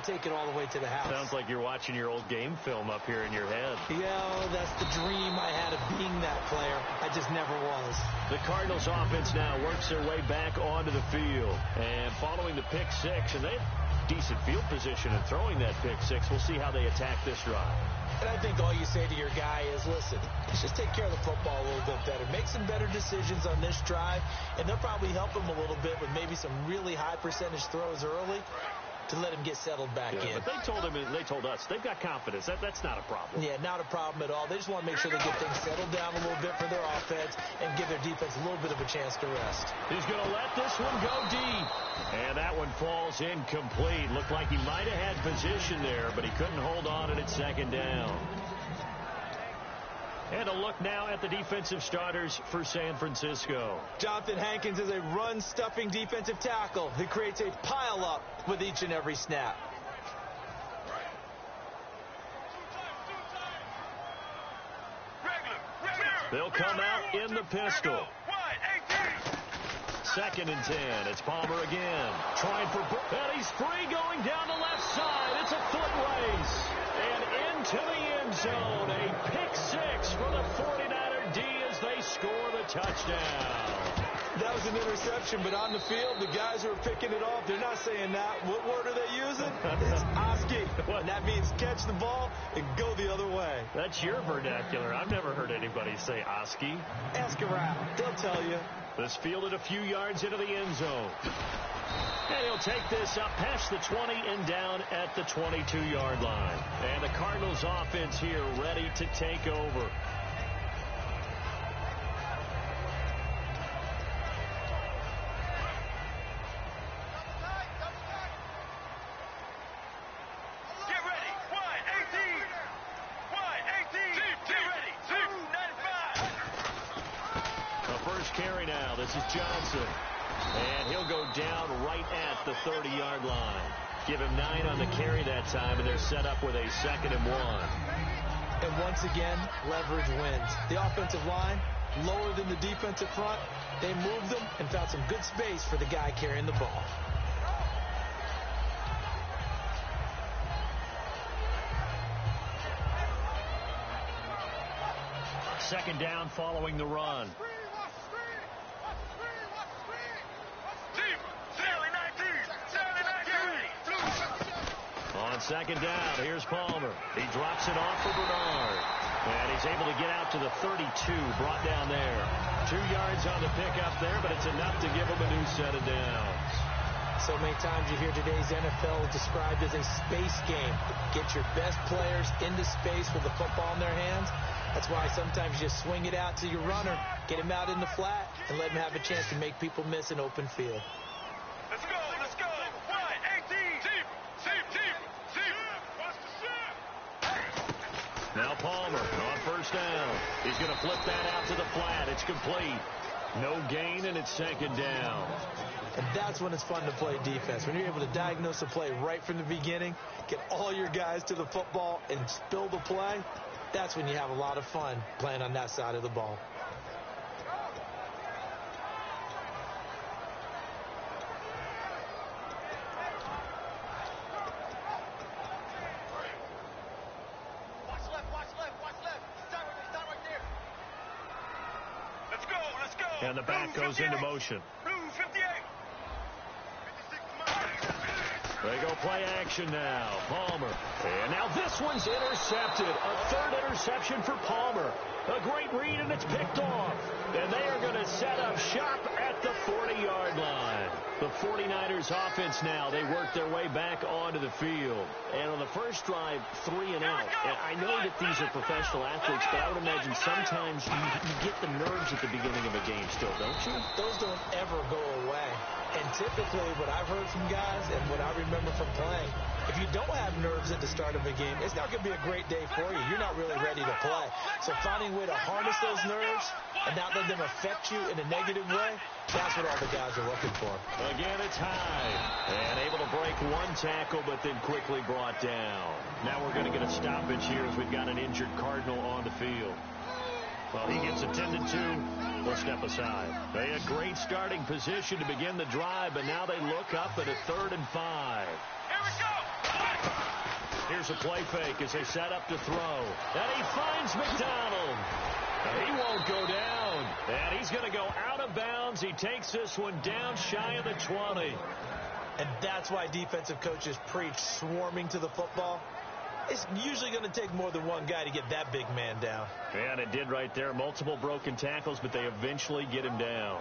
could take it all the way to the house. Sounds like you're watching your old game film up here in your head. Yeah, that's the dream I had of being that player. I just never was. The Cardinals offense now works their way back onto the field. And following the pick six, and they have decent field position in throwing that pick six. We'll see how they attack this drive. And I think all you say to your guy is, listen, let's just take care of the football a little bit better. Make some better decisions on this drive, and they'll probably help him a little bit with maybe some really high percentage throws early to let him get settled back in. But they told us they've got confidence. That's not a problem. Yeah, not a problem at all. They just want to make sure they get things settled down a little bit for their offense and give their defense a little bit of a chance to rest. He's going to let this one go deep. And that one falls incomplete. Looked like he might have had position there, but he couldn't hold on at second down. And a look now at the defensive starters for San Francisco. Jonathan Hankins is a run-stuffing defensive tackle who creates a pile-up with each and every snap. They'll come out in the pistol. 2nd and 10. It's Palmer again. Trying for... And he's free going down the left side. It's a foot race. And into the end zone. A pick six for the 49er D as they score the touchdown. That was an interception, but on the field, the guys who are picking it off, they're not saying that. What word are they using? It's Oski. And that means catch the ball and go the other way. That's your vernacular. I've never heard anybody say Oski. Ask around. They'll tell you. This fielded a few yards into the end zone. And he'll take this up past the 20 and down at the 22-yard line. And the Cardinals offense here ready to take over. Carry now. This is Johnson. And he'll go down right at the 30-yard line. Give him 9 on the carry that time, and they're set up with a 2nd and 1. And once again, leverage wins. The offensive line, lower than the defensive front. They moved them and found some good space for the guy carrying the ball. Second down following the run. On second down, here's Palmer. He drops it off for Bernard. And he's able to get out to the 32, brought down there. 2 yards on the pickup there, but it's enough to give him a new set of downs. So many times you hear today's NFL described as a space game. Get your best players into space with the football in their hands. That's why sometimes you just swing it out to your runner, get him out in the flat, and let him have a chance to make people miss an open field. Let's go, let's go. 1, 18. Deep. Now Palmer on first down. He's going to flip that out to the flat. It's complete. No gain, and it's second down. And that's when it's fun to play defense. When you're able to diagnose a play right from the beginning, get all your guys to the football, and spill the play, that's when you have a lot of fun playing on that side of the ball. And the back goes into motion. They go play action now. Palmer. And now this one's intercepted. A third interception for Palmer. A great read, and it's picked off. And they are going to set up shop at the 40-yard line. The 49ers offense now, they work their way back onto the field. And on the first drive, 3 and out. And I know that these are professional athletes, but I would imagine sometimes you get the nerves at the beginning of a game still, don't you? Those don't ever go away. And typically what I've heard from guys and what I remember from playing, if you don't have nerves at the start of a game, it's not going to be a great day for you. You're not really ready to play. So finding a way to harness those nerves and not let them affect you in a negative way, that's what all the guys are looking for. Again, it's Hyde. And able to break one tackle, but then quickly brought down. Now we're going to get a stoppage here as we've got an injured Cardinal on the field. Well, he gets attended to. We'll step aside. They had great starting position to begin the drive, but now they look up at a 3rd and 5. Here we go. Here's a play fake as they set up to throw. And he finds McDonald. He won't go down. And he's going to go out of bounds. He takes this one down shy of the 20. And that's why defensive coaches preach swarming to the football. It's usually going to take more than one guy to get that big man down. And it did right there. Multiple broken tackles, but they eventually get him down.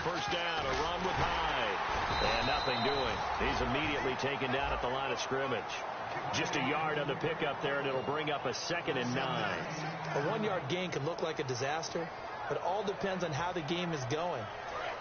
First down, a run with Hyde. And nothing doing. He's immediately taken down at the line of scrimmage. Just a yard on the pickup there, and it'll bring up a 2nd and 9. A 1-yard gain can look like a disaster, but it all depends on how the game is going.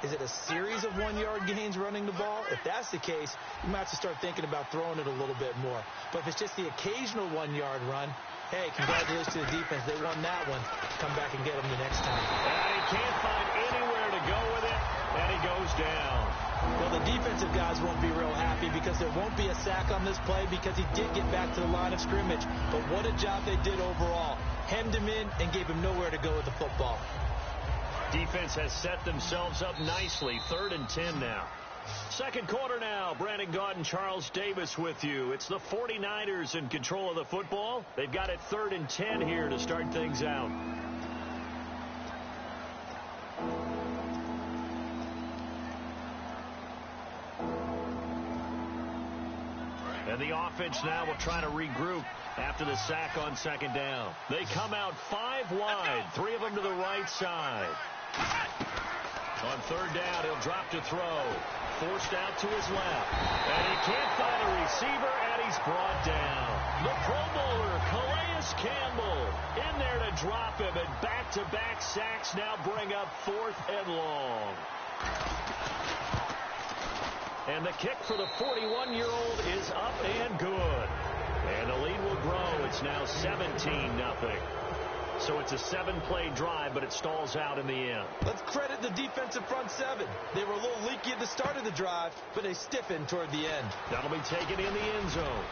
Is it a series of 1-yard gains running the ball? If that's the case, you might have to start thinking about throwing it a little bit more. But if it's just the occasional 1-yard run, hey, congratulations to the defense. They won that one. Come back and get them the next time. And he can't find anywhere to go with it, and he goes down. Well, the defensive guys won't be real happy because there won't be a sack on this play because he did get back to the line of scrimmage. But what a job they did overall. Hemmed him in and gave him nowhere to go with the football. Defense has set themselves up nicely. 3rd and 10 now. Second quarter now. Brandon Gaudin and Charles Davis with you. It's the 49ers in control of the football. They've got it 3rd and 10 here to start things out. And the offense now will try to regroup after the sack on 2nd down. They come out 5 wide, 3 of them to the right side. On 3rd down, he'll drop to throw. Forced out to his left. And he can't find a receiver, and he's brought down. The Pro Bowler, Calais Campbell, in there to drop him. And back-to-back sacks now bring up 4th and long. And the kick for the 41-year-old is up and good. And the lead will grow. It's now 17-0. So it's a 7-play drive, but it stalls out in the end. Let's credit the defensive front 7. They were a little leaky at the start of the drive, but they stiffened toward the end. That'll be taken in the end zone.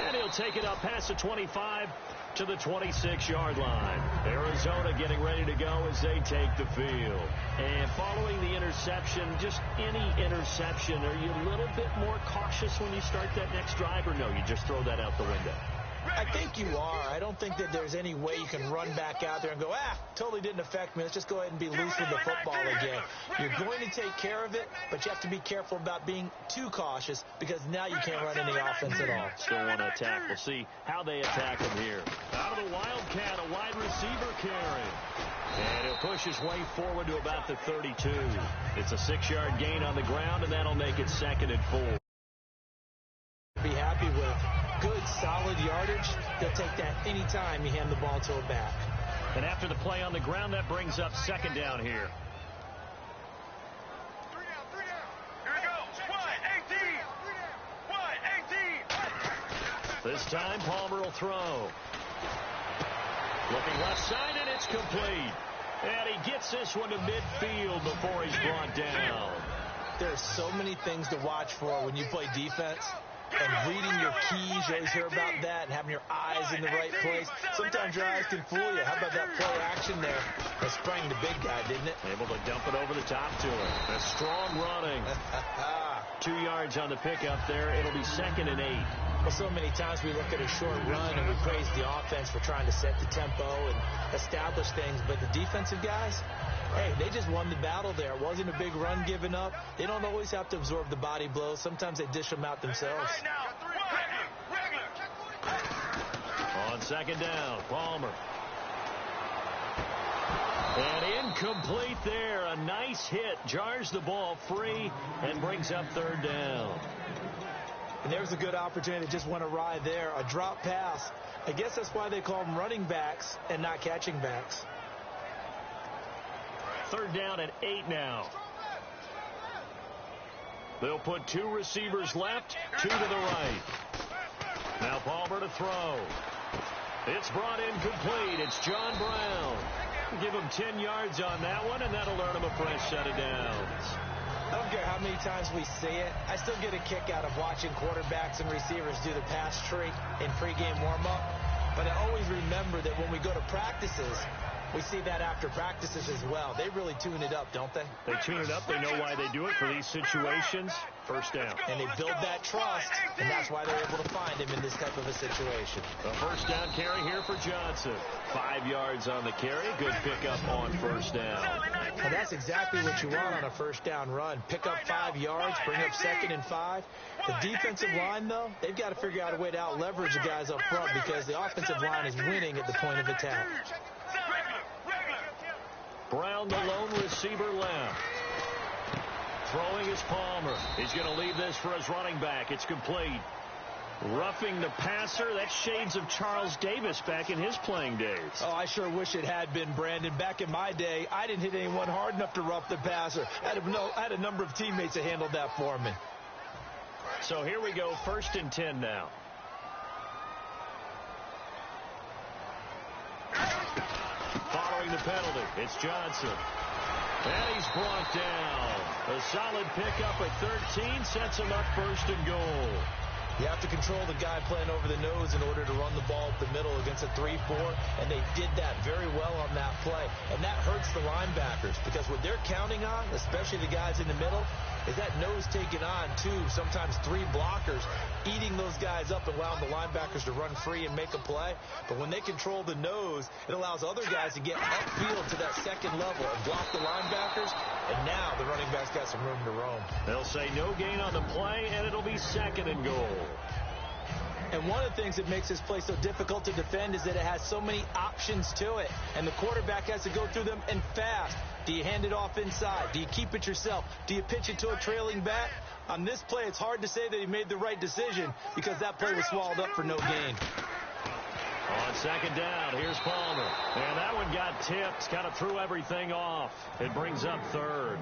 And he'll take it up past the 25 to the 26-yard line. Arizona getting ready to go as they take the field. And following the interception, just any interception, are you a little bit more cautious when you start that next drive, or no, you just throw that out the window? I think you are. I don't think that there's any way you can run back out there and go, totally didn't affect me. Let's just go ahead and be loose with the football again. You're going to take care of it, but you have to be careful about being too cautious because now you can't run any offense at all. Still want to attack. We'll see how they attack him here. Out of the Wildcat, a wide receiver carry. And he'll push his way forward to about the 32. It's a 6-yard gain on the ground, and that'll make it 2nd and 4. Be happy with good, solid yardage. They'll take that any time you hand the ball to a back. And after the play on the ground, that brings up 2nd down here. 3 down. Here we go. Wide 18. This time, Palmer will throw. Looking left side, and it's complete. And he gets this one to midfield before he's brought down. There's so many things to watch for when you play defense. And reading your keys, you always hear about that, and having your eyes in the right place. Sometimes your eyes can fool you. How about that play action there? That sprang the big guy, didn't it? Able to dump it over the top to him. A strong running. 2 yards on the pickup there. It'll be 2nd and 8. Well, so many times we look at a short run and we praise the offense for trying to set the tempo and establish things. But the defensive guys, hey, they just won the battle there. It wasn't a big run given up. They don't always have to absorb the body blows. Sometimes they dish them out themselves. On 2nd down, Palmer. And incomplete there. A nice hit. Jars the ball free and brings up 3rd down. And there's a good opportunity that just went awry there. A drop pass. I guess that's why they call them running backs and not catching backs. 3rd down and 8 now. They'll put 2 receivers left, 2 to the right. Now Palmer to throw. It's brought in complete. It's John Brown. Give him 10 yards on that one, and that'll earn him a fresh set of downs. I don't care how many times we see it. I still get a kick out of watching quarterbacks and receivers do the pass tree in pregame warm-up. But I always remember that when we go to practices, we see that after practices as well. They really tune it up, don't they? They tune it up. They know why they do it for these situations. First down. And they build that trust, and that's why they're able to find him in this type of a situation. A first down carry here for Johnson. 5 yards on the carry. Good pickup on first down. And that's exactly what you want on a first down run. Pick up 5 yards, bring up 2nd and 5. The defensive line, though, they've got to figure out a way to out-leverage the guys up front because the offensive line is winning at the point of attack. Brown, the lone receiver left. Throwing is Palmer. He's going to leave this for his running back. It's complete. Roughing the passer. That's shades of Charles Davis back in his playing days. Oh, I sure wish it had been, Brandon. Back in my day, I didn't hit anyone hard enough to rough the passer. I had a number of teammates that handled that for me. So here we go, 1st and 10 now. Following the penalty, it's Johnson. And he's brought down. A solid pickup at 13 sets him up 1st and goal. You have to control the guy playing over the nose in order to run the ball up the middle against a 3-4, and they did that very well on that play. And that hurts the linebackers because what they're counting on, especially the guys in the middle, is that nose taking on 2, sometimes 3 blockers, eating those guys up and allowing the linebackers to run free and make a play. But when they control the nose, it allows other guys to get upfield to that 2nd level and block the linebackers, and now the running back's got some room to roam. They'll say no gain on the play, and it'll be 2nd and goal. And one of the things that makes this play so difficult to defend is that it has so many options to it. And the quarterback has to go through them and fast. Do you hand it off inside? Do you keep it yourself? Do you pitch it to a trailing back? On this play, it's hard to say that he made the right decision because that play was swallowed up for no gain. On 2nd down, here's Palmer. And that one got tipped. Kind of threw everything off. It brings up 3rd.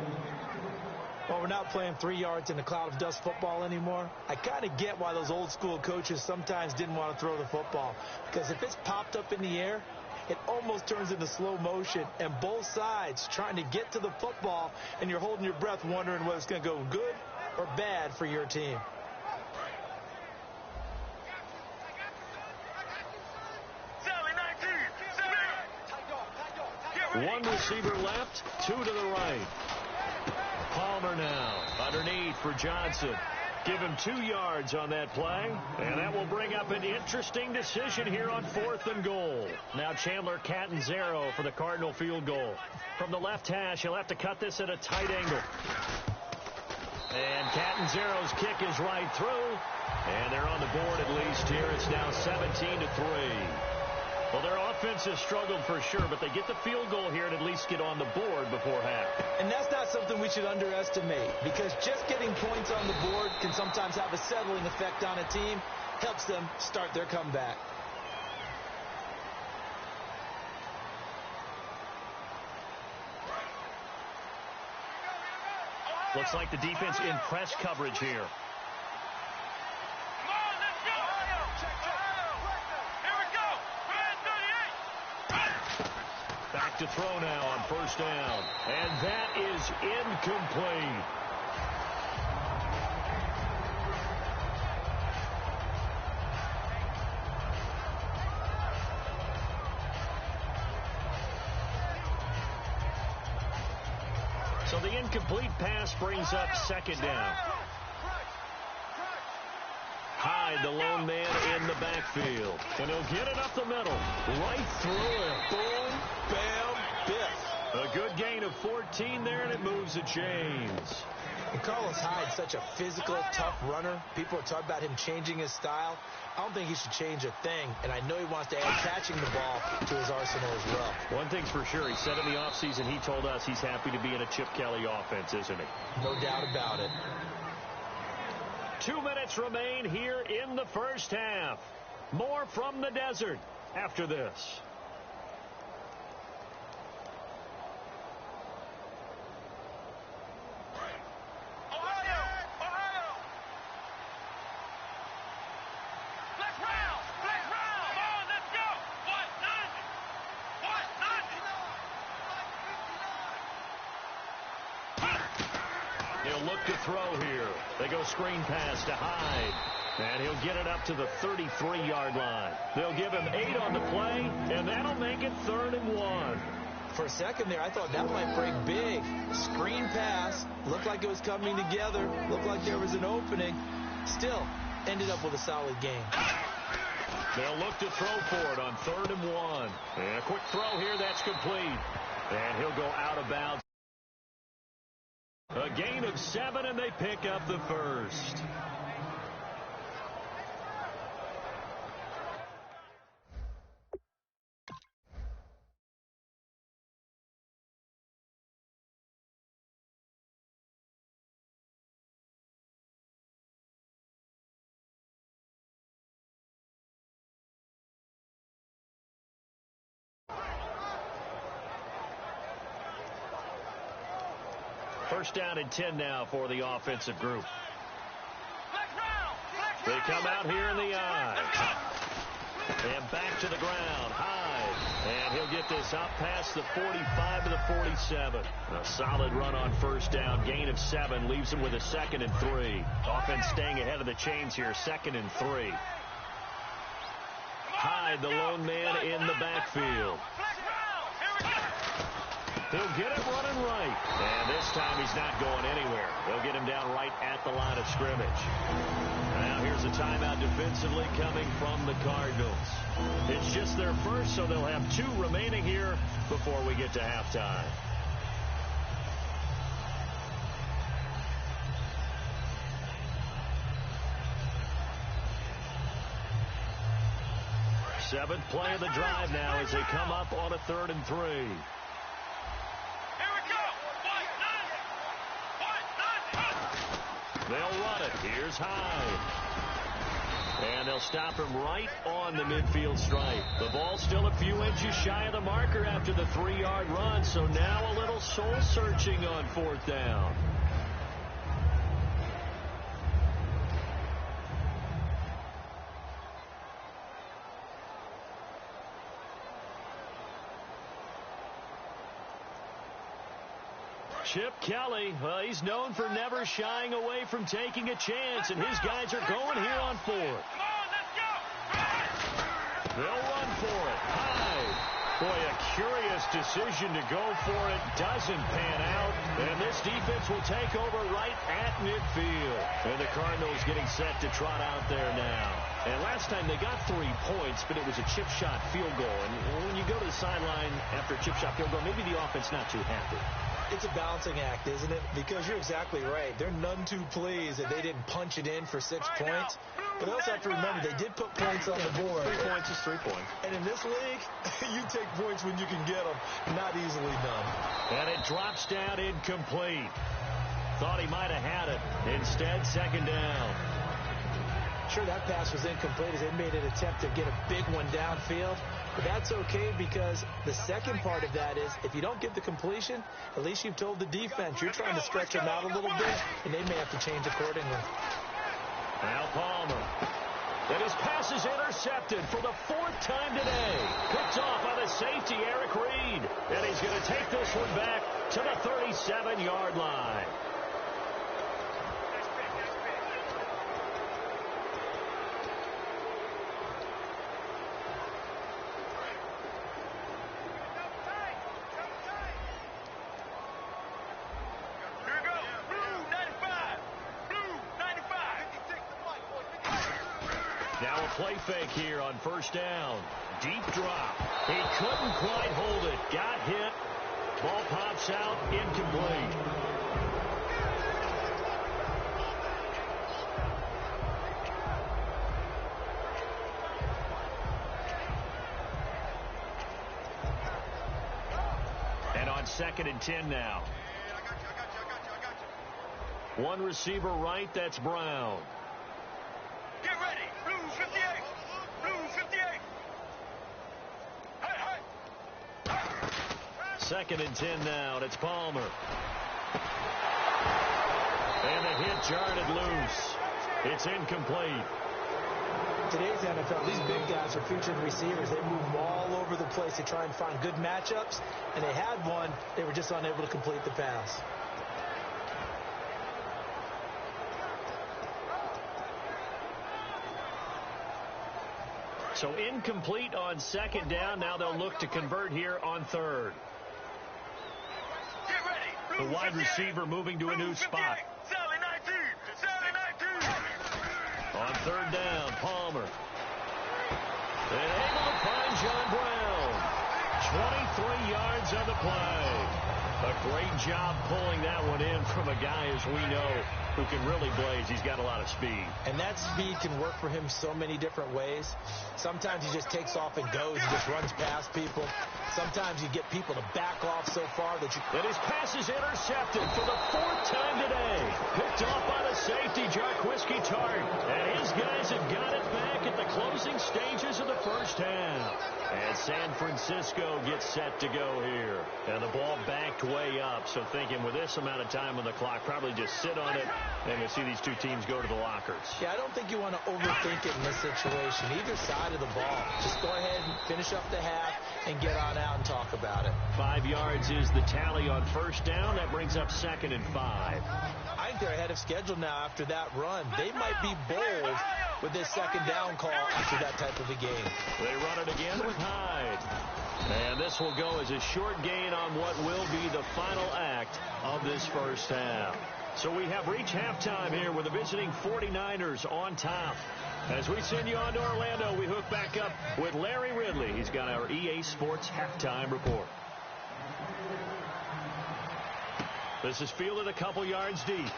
Well, we're not playing 3 yards in a cloud of dust football anymore. I kind of get why those old school coaches sometimes didn't want to throw the football. Because if it's popped up in the air, it almost turns into slow motion. And both sides trying to get to the football, and you're holding your breath wondering whether it's going to go good or bad for your team. One receiver left, 2 to the right. Palmer now underneath for Johnson. Give him 2 yards on that play, and that will bring up an interesting decision here on 4th and goal. Now Chandler Catanzaro for the Cardinal field goal. From the left hash, he'll have to cut this at a tight angle. And Catanzaro's kick is right through, and they're on the board at least here. It's now 17-3. Well, their offense has struggled for sure, but they get the field goal here and at least get on the board before half. And that's not something we should underestimate, because just getting points on the board can sometimes have a settling effect on a team, helps them start their comeback. Looks like the defense in press coverage here. Back to throw now on 1st down. And that is incomplete. So the incomplete pass brings up 2nd down. Hyde, the lone man in the backfield. And he'll get it up the middle. Right through it. Boom, bam, biff. A good gain of 14 there, and it moves the chains. And Carlos Hyde's such a physical, tough runner. People are talking about him changing his style. I don't think he should change a thing, and I know he wants to add catching the ball to his arsenal as well. One thing's for sure, he said in the offseason he told us he's happy to be in a Chip Kelly offense, isn't he? No doubt about it. 2 minutes remain here in the first half. More from the desert after this. to throw here. They go screen pass to Hyde. And he'll get it up to the 33-yard line. They'll give him 8 on the play, and that'll make it 3rd and 1. For a second there, I thought that might break big. Screen pass. Looked like it was coming together. Looked like there was an opening. Still, ended up with a solid game. They'll look to throw for it on 3rd and 1. And a quick throw here, that's complete. And he'll go out of bounds. A gain of 7, and they pick up the first. First down and 10 now for the offensive group. They come out here in the eye. And back to the ground. Hyde. And he'll get this up past the 45 to the 47. A solid run on first down. Gain of 7 leaves him with a 2nd and 3. Offense staying ahead of the chains here. 2nd and 3. Hyde, the lone man in the backfield. He'll get it running right. And this time he's not going anywhere. They'll get him down right at the line of scrimmage. Now here's a timeout defensively coming from the Cardinals. It's just their first, so they'll have 2 remaining here before we get to halftime. Seventh play of the drive now as they come up on a 3rd and 3. They'll run it. Here's Hyde. And they'll stop him right on the midfield stripe. The ball's still a few inches shy of the marker after the 3-yard run, so now a little soul-searching on 4th down. Chip Kelly, he's known for never shying away from taking a chance, and his guys are going here on 4th. They'll run for it. Hyde. Boy, a curious decision to go for it. Doesn't pan out, and this defense will take over right at midfield. And the Cardinals getting set to trot out there now. And last time they got 3 points, but it was a chip shot field goal. And when you go to the sideline after a chip shot field goal, maybe the offense not too happy. It's a balancing act, isn't it? Because you're exactly right. They're none too pleased that they didn't punch it in for 6 points. But they also have to remember they did put points on the board. 3 points is 3 points. And in this league, you take points when you can get them. Not easily done. And it drops down incomplete. Thought he might have had it. Instead, 2nd down. Sure, that pass was incomplete as they made an attempt to get a big one downfield. But that's okay because the second part of that is if you don't get the completion, at least you've told the defense you're trying to stretch them out a little bit, and they may have to change accordingly. Now Palmer. And his pass is intercepted for the 4th time today. Picked off by the safety, Eric Reed. And he's going to take this one back to the 37-yard line. Play fake here on 1st down. Deep drop. He couldn't quite hold it. Got hit. Ball pops out. Incomplete. And on 2nd and 10 now. One receiver right. That's Brown. Get ready. Blue 58. Blue 58. Hey, hey. 2nd and 10 now, and it's Palmer. And the hit jarred loose. It's incomplete. Today's NFL, these big guys are featured receivers. They move them all over the place to try and find good matchups, and they had one. They were just unable to complete the pass. So incomplete on second down. Now they'll look to convert here on third. The wide receiver moving to a new spot. On third down, Palmer. And able to find John Brown. 23 yards on the play. A great job pulling that one in from a guy, as we know, who can really blaze. He's got a lot of speed. And that speed can work for him so many different ways. Sometimes he just takes off and goes. He just runs past people. Sometimes you get people to back off so far that you... And his pass is intercepted for the fourth time today. Picked off by the safety, Jarquiski Tart. And his guys have got it back at the closing stages of the first half. And San Francisco gets set to go here. And the ball backed way up. So thinking with this amount of time on the clock, probably just sit on it. And we'll see these two teams go to the lockers. Yeah, I don't think you want to overthink it in this situation. Either side of the ball. Just go ahead and finish up the half and get on out and talk about it. 5 yards is the tally on first down. That brings up 2nd and 5. I think they're ahead of schedule now after that run. They might be bold with this second down call after that type of a game. They run it again with Hyde. And this will go as a short gain on what will be the final act of this first half. So we have reached halftime here with the visiting 49ers on top. As we send you on to Orlando, we hook back up with Larry Ridley. He's got our EA Sports halftime report. This is fielded a couple yards deep.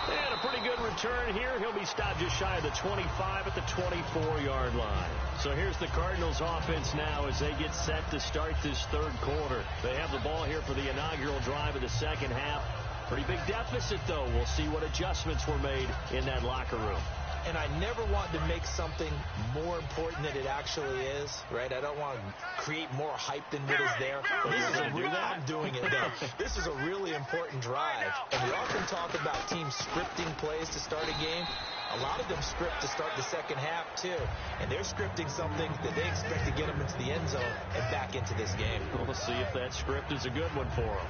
And a pretty good return here. He'll be stopped just shy of the 25 at the 24-yard line. So here's the Cardinals offense now as they get set to start this third quarter. They have the ball here for the inaugural drive of the second half. Pretty big deficit, though. We'll see what adjustments were made in that locker room. And I never want to make something more important than it actually is, right? I don't want to create more hype than what is there. I'm doing it, though. This is a really important drive. And we often talk about teams scripting plays to start a game. A lot of them script to start the second half, too. And they're scripting something that they expect to get them into the end zone and back into this game. We'll see if that script is a good one for them.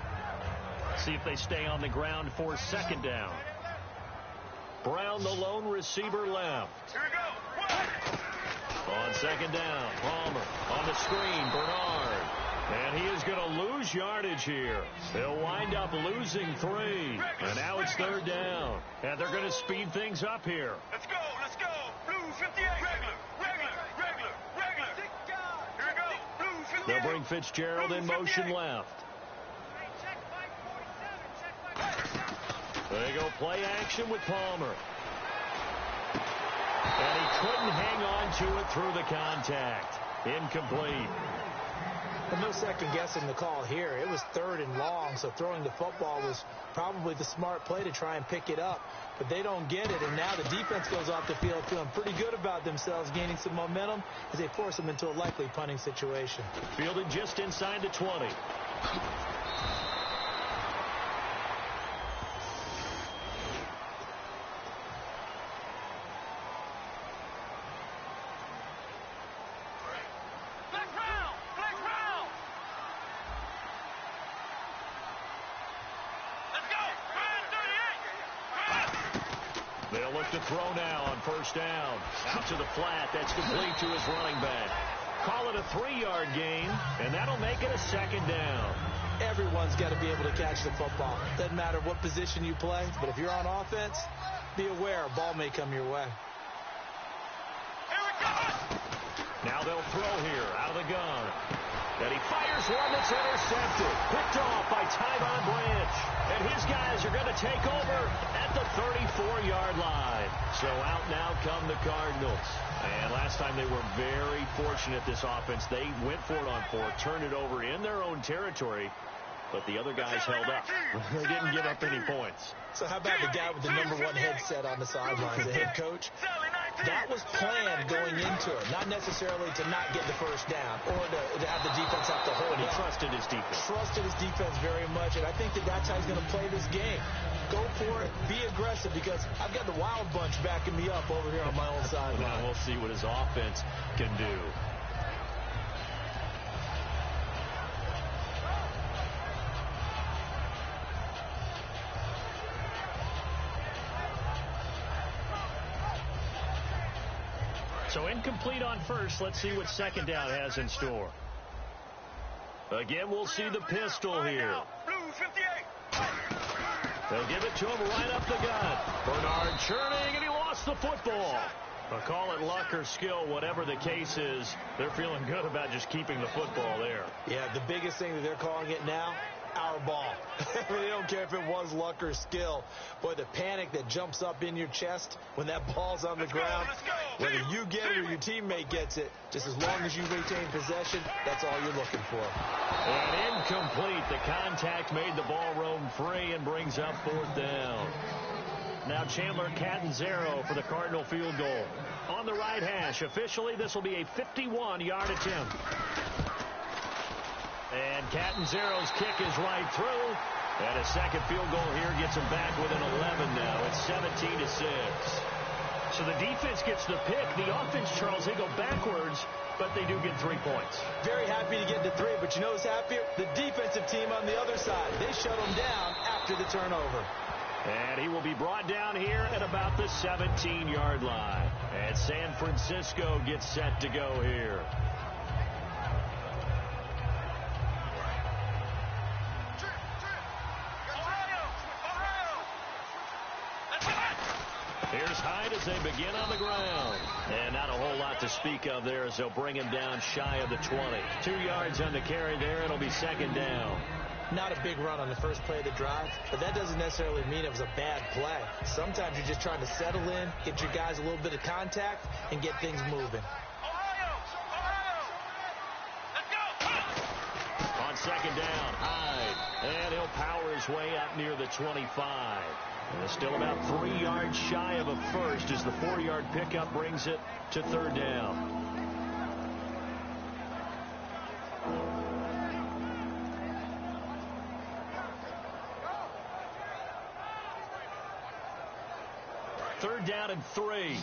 See if they stay on the ground for second down. Brown, the lone receiver, left. Here we go. On second down, Palmer on the screen, Bernard. And he is going to lose yardage here. They'll wind up losing 3. And now it's third down. And they're going to speed things up here. Let's go, let's go. Blue 58. Regular. Here we go. Blue 58. They'll bring Fitzgerald in motion left. They go play action with Palmer. And he couldn't hang on to it through the contact. Incomplete. And no second guessing the call here. It was third and long, so throwing the football was probably the smart play to try and pick it up. But they don't get it, and now the defense goes off the field feeling pretty good about themselves, gaining some momentum as they force them into a likely punting situation. Fielded just inside the 20. They'll look to throw now on first down. Out to the flat. That's complete to his running back. Call it a 3-yard gain, and that'll make it a second down. Everyone's got to be able to catch the football. Doesn't matter what position you play, but if you're on offense, be aware a ball may come your way. Now they'll throw here out of the gun. And he fires one that's intercepted. Picked off by Tyvon Branch. And his guys are going to take over at the 34-yard line. So out now come the Cardinals. And last time they were very fortunate, this offense. They went for it on 4, turned it over in their own territory. But the other guys held up. They didn't give up any points. So how about the guy with the #1 headset on the sidelines, the head coach? That was planned going into it, not necessarily to not get the first down or to have the defense have to hold But he up. trusted his defense. Trusted his defense very much, and I think that's how he's going to play this game. Go for it, be aggressive, because I've got the Wild Bunch backing me up over here on my own sideline. Now we'll see what his offense can do. So incomplete on first. Let's see what second down has in store. Again, we'll see the pistol here. Blues 58. They'll give it to him right up the gut. Bernard churning, and he lost the football. Call it luck or skill, whatever the case is, they're feeling good about just keeping the football there. Yeah, the biggest thing that they're calling it now, our ball. They don't care if it was luck or skill. Boy, the panic that jumps up in your chest when that ball's on the ground, whether you get it or your teammate gets it, just as long as you retain possession, that's all you're looking for. And incomplete. The contact made the ball roam free and brings up fourth down. Now Chandler Catanzaro for the Cardinal field goal. On the right hash, officially this will be a 51-yard attempt. And Catanzaro's kick is right through. And a second field goal here gets him back within 11 now. It's 17-6. So the defense gets the pick. The offense, Charles, they go backwards, but they do get 3 points. Very happy to get to 3, but you know who's happier? The defensive team on the other side. They shut them down after the turnover. And he will be brought down here at about the 17-yard line. And San Francisco gets set to go here. Here's Hyde as they begin on the ground. And not a whole lot to speak of there as they'll bring him down shy of the 20. 2 yards on the carry there. It'll be second down. Not a big run on the first play of the drive, but that doesn't necessarily mean it was a bad play. Sometimes you're just trying to settle in, get your guys a little bit of contact, and get things moving. On second down, Hyde. And he'll power his way up near the 25. And still about 3 yards shy of a first as the 4-yard pickup brings it to third down. Third down and 3.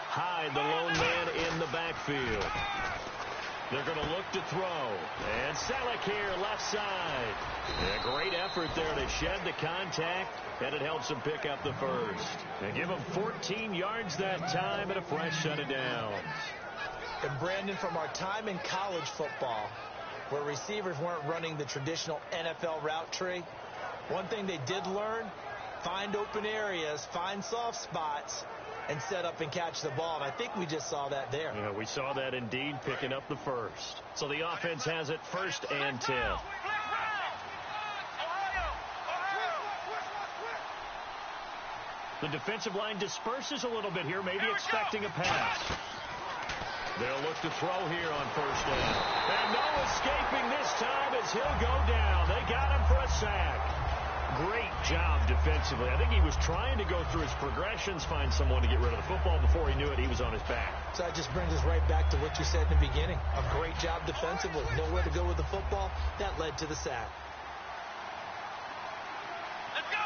Hyde, the lone man in the backfield. They're going to look to throw. And Selleck here, left side. A great effort there to shed the contact, and it helps him pick up the first. They give him 14 yards that time and a fresh set of downs. And Brandon, from our time in college football, where receivers weren't running the traditional NFL route tree, one thing they did learn, find open areas, find soft spots, and set up and catch the ball. And I think we just saw that there. Yeah, we saw that indeed, picking up the first. So the offense has it 1st and 10. The defensive line disperses a little bit here, maybe expecting a pass. They'll look to throw here on 1st down. And no escaping this time as he'll go down. They got him for a sack. Great job defensively. I think he was trying to go through his progressions, find someone to get rid of the football. Before he knew it, he was on his back. So that just brings us right back to what you said in the beginning. A great job defensively. Nowhere to go with the football. That led to the sack. Let's go.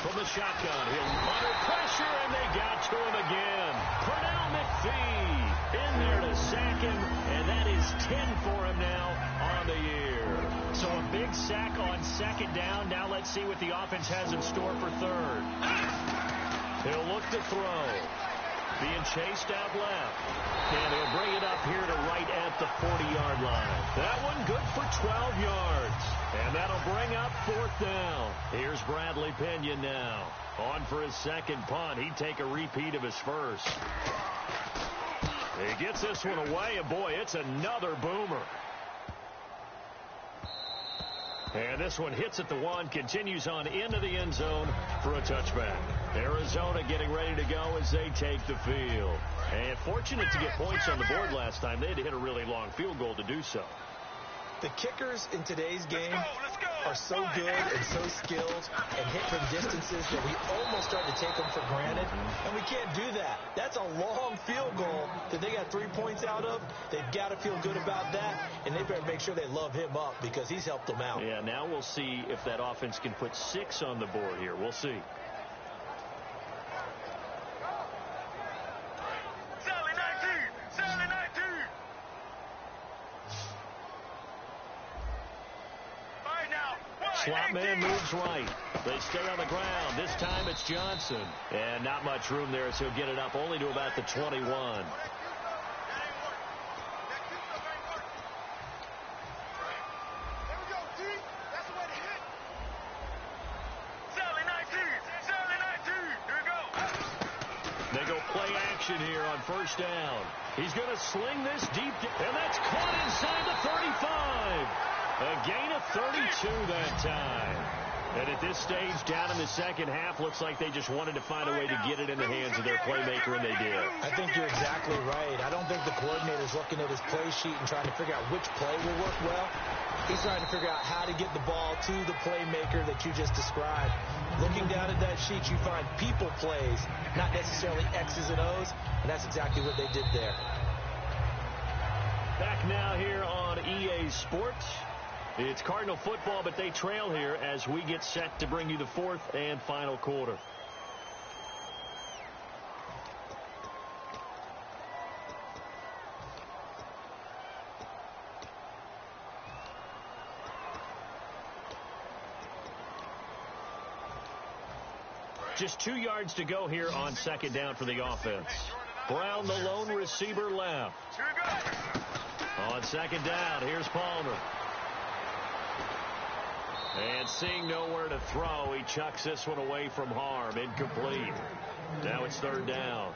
From the shotgun, he'll under pressure, and they got to him again. Pernell McPhee in there to sack him, and that is 10 for him now on the year. So a big sack on 2nd down. Now let's see what the offense has in store for 3rd. He'll look to throw. Being chased out left. And he'll bring it up here to right at the 40-yard line. That one good for 12 yards. And that'll bring up 4th down. Here's Bradley Pinion now. On for his 2nd punt. He'd take a repeat of his first. He gets this one away, and boy, it's another boomer. And this one hits at the 1, continues on into the end zone for a touchback. Arizona getting ready to go as they take the field. And fortunate to get points on the board last time. They had to hit a really long field goal to do so. The kickers in today's game are so good and so skilled and hit from distances that we almost start to take them for granted. And we can't do that. That's a long field goal that they got 3 points out of. They've got to feel good about that, and they better make sure they love him up because he's helped them out. Yeah, now we'll see if that offense can put 6 on the board here. We'll see. Sally 19. slot man moves right. They stay on the ground. This time it's Johnson. And not much room there as he'll get it up only to about the 21. They go play action here on first down. He's going to sling this deep, and that's caught inside the 35. A gain of 32 that time. And at this stage, down in the second half, looks like they just wanted to find a way to get it in the hands of their playmaker, and they did. I think you're exactly right. I don't think the coordinator's looking at his play sheet and trying to figure out which play will work well. He's trying to figure out how to get the ball to the playmaker that you just described. Looking down at that sheet, you find people plays, not necessarily X's and O's, and that's exactly what they did there. Back now here on EA Sports. It's Cardinal football, but they trail here as we get set to bring you the fourth and final quarter. Just 2 yards to go here on second down for the offense. Brown, the lone receiver, left. On second down, here's Palmer. And seeing nowhere to throw, he chucks this one away from harm. Incomplete. Now it's third down.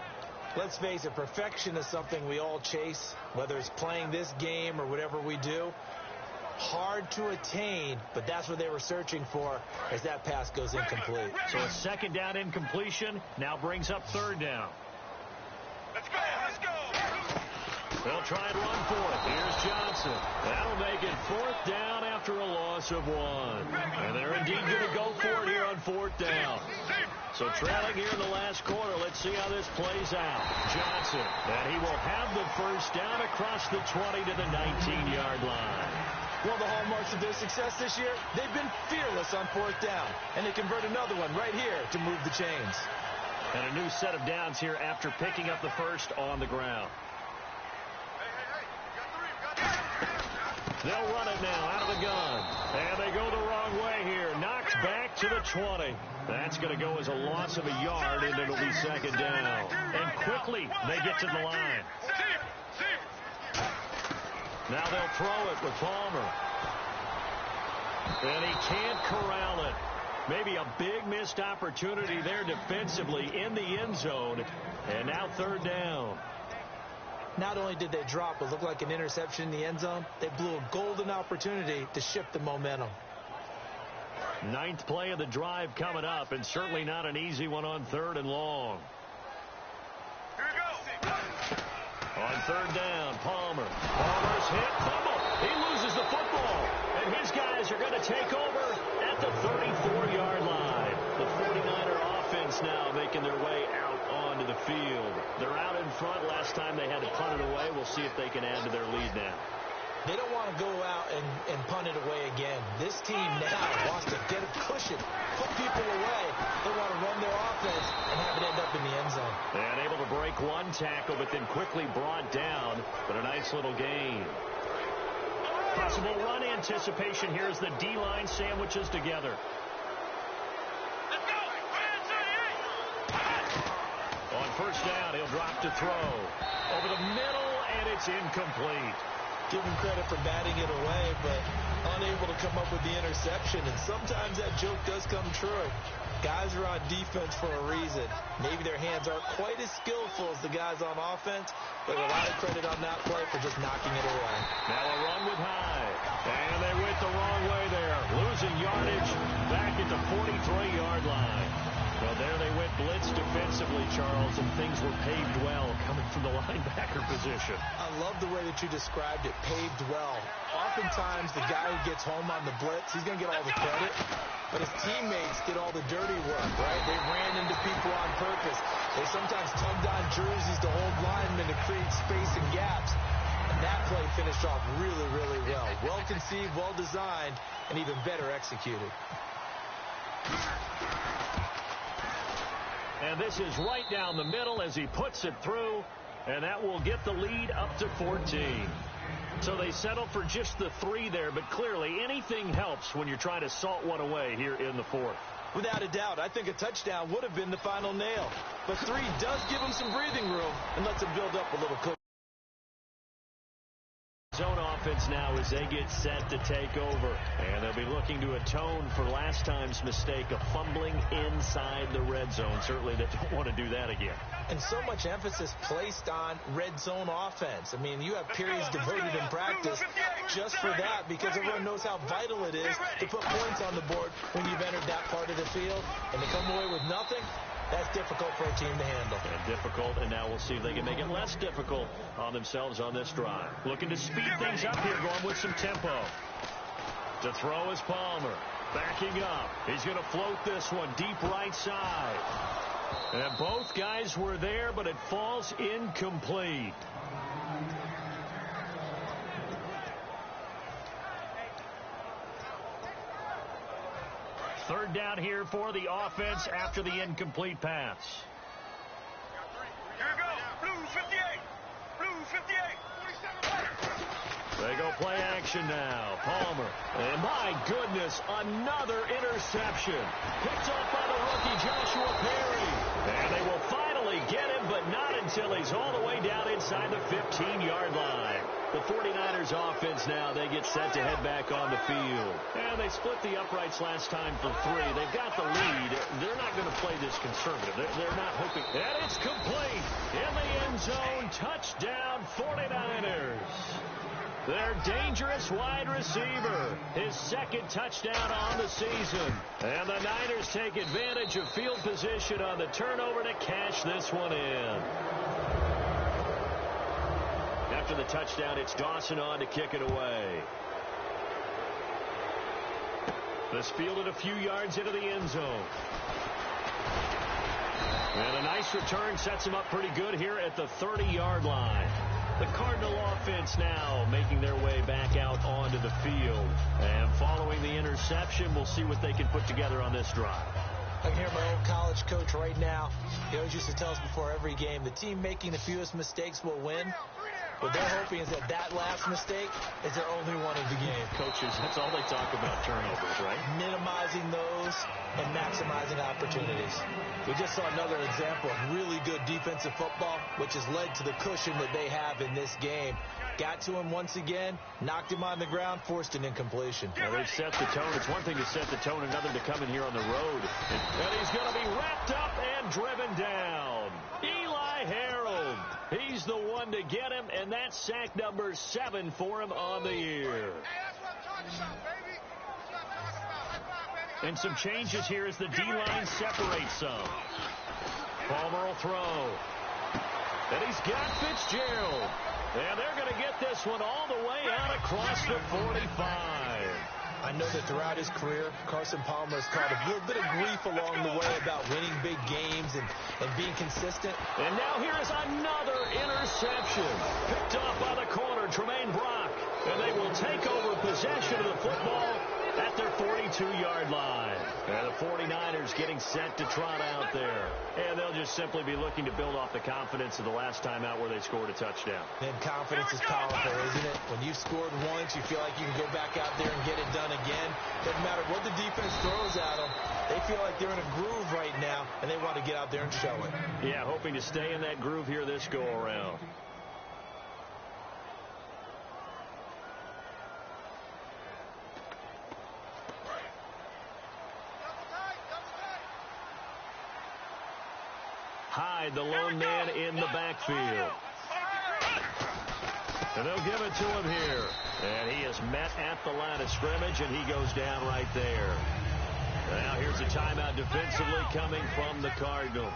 Let's face it, perfection is something we all chase, whether it's playing this game or whatever we do. Hard to attain, but that's what they were searching for as that pass goes incomplete. So a second down incompletion now brings up third down. Let's go, let's go. They'll try and run for it. Here's Johnson. That'll make it fourth down after a loss of 1. And they're indeed going to go for it here on fourth down. So trailing here in the last quarter, let's see how this plays out. Johnson, and he will have the first down across the 20 to the 19-yard line. One of the hallmarks of their success this year, they've been fearless on fourth down. And they convert another one right here to move the chains. And a new set of downs here after picking up the first on the ground. They'll run it now out of the gun. And they go the wrong way here. Knocked back to the 20. That's going to go as a loss of a yard, and it'll be second down. And quickly, they get to the line. Now they'll throw it with Palmer. And he can't corral it. Maybe a big missed opportunity there defensively in the end zone. And now third down. Not only did they drop what looked like an interception in the end zone, they blew a golden opportunity to shift the momentum. 9th play of the drive coming up, and certainly not an easy one on third and long. On third down, Palmer. Palmer's hit, fumble. He loses the football, and his guys are going to take over at the 34-yard line. The 49er offense now making their way out onto the field. They're out in front. Last time they had to punt it away. We'll see if they can add to their lead now. They don't want to go out and punt it away again. This team now wants to get a cushion, put people away. They want to run their offense and have it end up in the end zone. And able to break one tackle, but then quickly brought down. But a nice little gain. Possible run anticipation here as the D-line sandwiches together. On first down, he'll drop to throw. Over the middle, and it's incomplete. Give him credit for batting it away, but unable to come up with the interception. And sometimes that joke does come true. Guys are on defense for a reason. Maybe their hands aren't quite as skillful as the guys on offense, but a lot of credit on that play for just knocking it away. Now a run with Hyde. And they went the wrong way there. Losing yardage back at the 43-yard line. Well, there they went blitz defensively, Charles, and things were paved well coming from the linebacker position. I love the way that you described it, paved well. Oftentimes, the guy who gets home on the blitz, he's going to get all the credit, but his teammates did all the dirty work, right? They ran into people on purpose. They sometimes tugged on jerseys to hold linemen to create space and gaps. And that play finished off really, really well. Well conceived, well designed, and even better executed. And this is right down the middle as he puts it through, and that will get the lead up to 14. So they settle for just the 3 there, but clearly anything helps when you're trying to salt one away here in the 4th. Without a doubt, I think a touchdown would have been the final nail. But 3 does give them some breathing room and lets them build up a little quick. Zone offense now as they get set to take over. And they'll be looking to atone for last time's mistake of fumbling inside the red zone. Certainly they don't want to do that again. And so much emphasis placed on red zone offense. I mean, you have periods devoted in practice just for that because everyone knows how vital it is to put points on the board when you've entered that part of the field. And to come away with nothing, that's difficult for a team to handle. And difficult, and now we'll see if they can make it less difficult on themselves on this drive. Looking to speed things up here, going with some tempo. To throw is Palmer. Backing up. He's going to float this one deep right side. And both guys were there, but it falls incomplete. Third down here for the offense after the incomplete pass. Here we go. Blue 58. Blue 58. They go play action now. Palmer. And my goodness, another interception. Picked off by the rookie Joshua Perry. And they will finally get him, but not until he's all the way down inside the 15-yard line. The 49ers offense now, they get set to head back on the field. And they split the uprights last time for 3. They've got the lead. They're not going to play this conservative. They're not hoping. And it's complete. In the end zone, touchdown 49ers. Their dangerous wide receiver, his 2nd touchdown on the season. And the Niners take advantage of field position on the turnover to cash this one in. After the touchdown, it's Dawson on to kick it away. This fielded a few yards into the end zone. And a nice return sets him up pretty good here at the 30-yard line. The Cardinal offense now making their way back out onto the field. And following the interception, we'll see what they can put together on this drive. I can hear my old college coach right now. He always used to tell us before every game, the team making the fewest mistakes will win. What they're hoping is that last mistake is their only one of the game. Coaches, that's all they talk about, turnovers, right? Minimizing those and maximizing opportunities. We just saw another example of really good defensive football, which has led to the cushion that they have in this game. Got to him once again, knocked him on the ground, forced an incompletion. Well, they've set the tone. It's one thing to set the tone, another to come in here on the road. And he's going to be wrapped up and driven down. Eli Harold. He's the one to get him, and that's sack number 7 for him on the year. And some changes here as the D-line separates some. Palmer will throw. And he's got Fitzgerald. And they're going to get this one all the way out across the 45. I know that throughout his career, Carson Palmer has caught a little bit of grief along the way about winning big games and being consistent. And now here is another interception. Picked off by the corner, Tremaine Brock. And they will take over possession of the football at their 42-yard line. And the 49ers getting set to trot out there. And they'll just simply be looking to build off the confidence of the last time out where they scored a touchdown. And confidence is powerful, isn't it? When you've scored once, you feel like you can go back out there and get it done again. Doesn't matter what the defense throws at them. They feel like they're in a groove right now, and they want to get out there and show it. Yeah, hoping to stay in that groove here this go-around. Hyde, the lone man in the backfield. And they'll give it to him here. And he is met at the line of scrimmage, and he goes down right there. Now here's a timeout defensively coming from the Cardinals.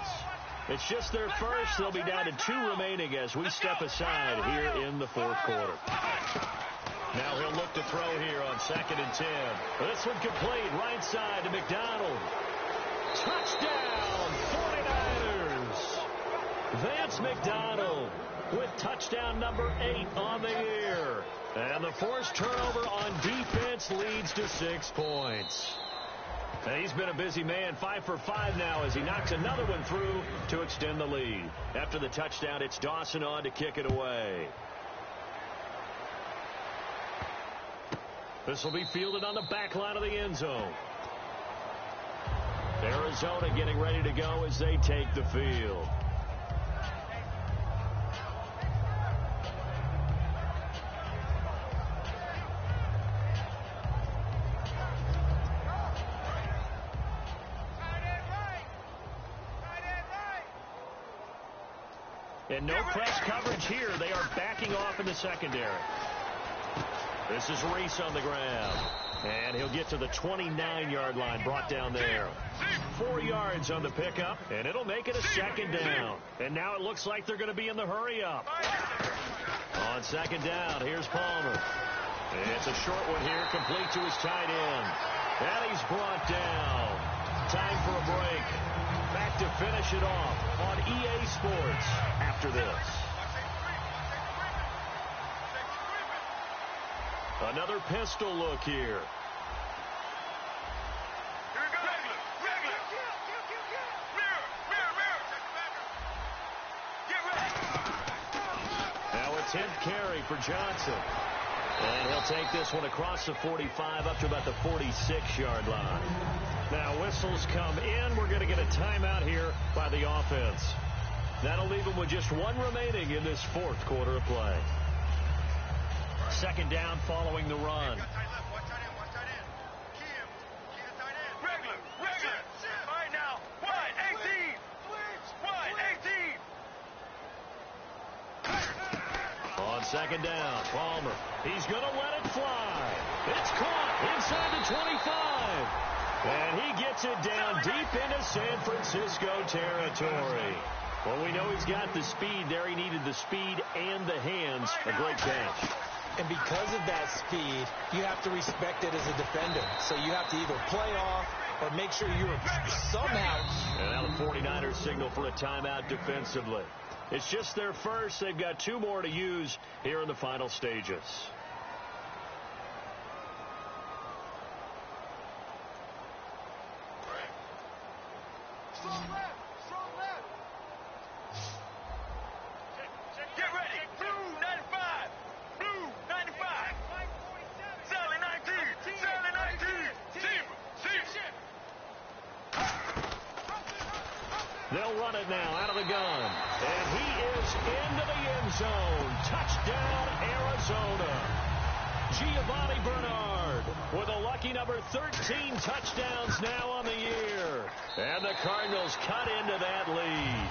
It's just their first. They'll be down to 2 remaining as we step aside here in the 4th quarter. Now he'll look to throw here on 2nd and 10. This one complete, right side to McDonald. Touchdown, 49ers. Vance McDonald with touchdown number 8 on the year. And the forced turnover on defense leads to 6 points. And he's been a busy man, 5 for 5 now as he knocks another one through to extend the lead. After the touchdown, it's Dawson on to kick it away. This will be fielded on the back line of the end zone. Arizona getting ready to go as they take the field. And no press coverage here. They are backing off in the secondary. This is Reese on the ground. And he'll get to the 29-yard line, brought down there. 4 yards on the pickup, and it'll make it a second down. And now it looks like they're going to be in the hurry-up. On second down, here's Palmer. It's a short one here, complete to his tight end. And he's brought down. Time for a break. Back to finish it off on EA Sports after this. Another pistol look here. Now a 10th carry for Johnson. And he'll take this one across the 45 up to about the 46-yard line. Now whistles come in. We're going to get a timeout here by the offense. That'll leave them with just one remaining in this fourth quarter of play. Second down following the run. On second down, Palmer. He's going to let it fly. It's caught inside the 25. And he gets it down deep into San Francisco territory. Well, we know he's got the speed there. He needed the speed and the hands. A great catch. And because of that speed, you have to respect it as a defender. So you have to either play off or make sure you're somehow. And now the 49ers signal for a timeout defensively. It's just their first. They've got 2 more to use here in the final stages. They'll run it now out of the gun. And he is into the end zone. Touchdown, Arizona. Giovanni Bernard with a lucky number 13 touchdowns now on the year. And the Cardinals cut into that lead.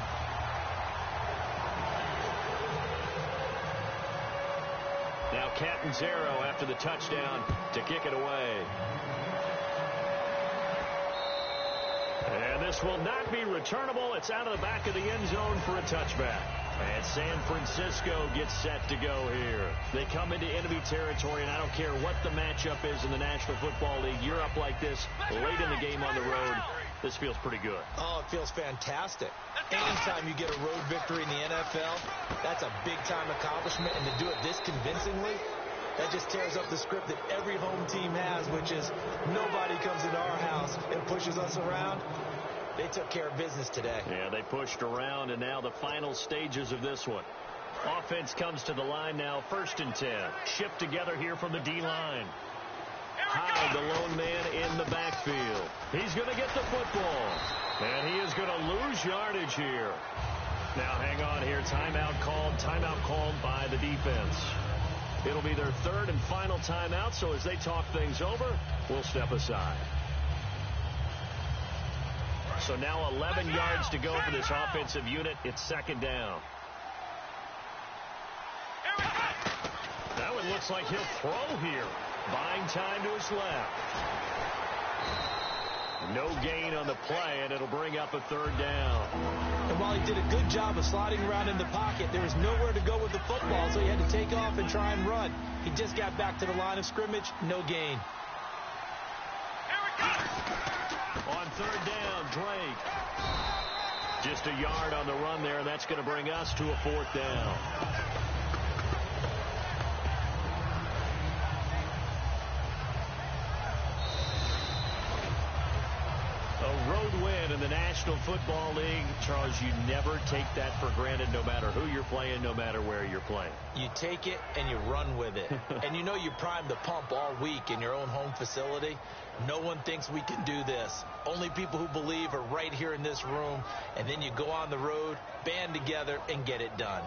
Now Catanzaro after the touchdown to kick it away. And this will not be returnable. It's out of the back of the end zone for a touchback. And San Francisco gets set to go here. They come into enemy territory, and I don't care what the matchup is in the National Football League. You're up like this late in the game on the road. This feels pretty good. Oh, it feels fantastic. Anytime you get a road victory in the NFL, that's a big-time accomplishment. And to do it this convincingly, that just tears up the script that every home team has, which is nobody comes into our house and pushes us around. They took care of business today. Yeah, they pushed around, and now the final stages of this one. Offense comes to the line now, 1st and 10. Shipped together here from the D-line. Hyde, the lone man in the backfield. He's going to get the football, and he is going to lose yardage here. Now, hang on here. Timeout called by the defense. It'll be their 3rd and final timeout, so as they talk things over, we'll step aside. So now 11 yards to go for this offensive unit. It's 2nd down. That one looks like he'll throw here. Buying time to his left. No gain on the play, and it'll bring up a 3rd down. And while he did a good job of sliding around in the pocket, there was nowhere to go with the football, so he had to take off and try and run. He just got back to the line of scrimmage. No gain. On 3rd down, Drake. Just a yard on the run there, and that's going to bring us to a 4th down. A road win in in the National Football League, Charles, you never take that for granted no matter who you're playing, no matter where you're playing. You take it and you run with it. And you know you primed the pump all week in your own home facility. No one thinks we can do this. Only people who believe are right here in this room. And then you go on the road, band together, and get it done.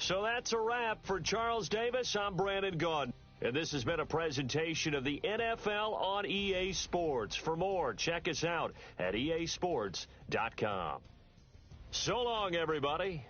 So that's a wrap for Charles Davis. I'm Brandon Gaudin. And this has been a presentation of the NFL on EA Sports. For more, check us out at easports.com. So long, everybody.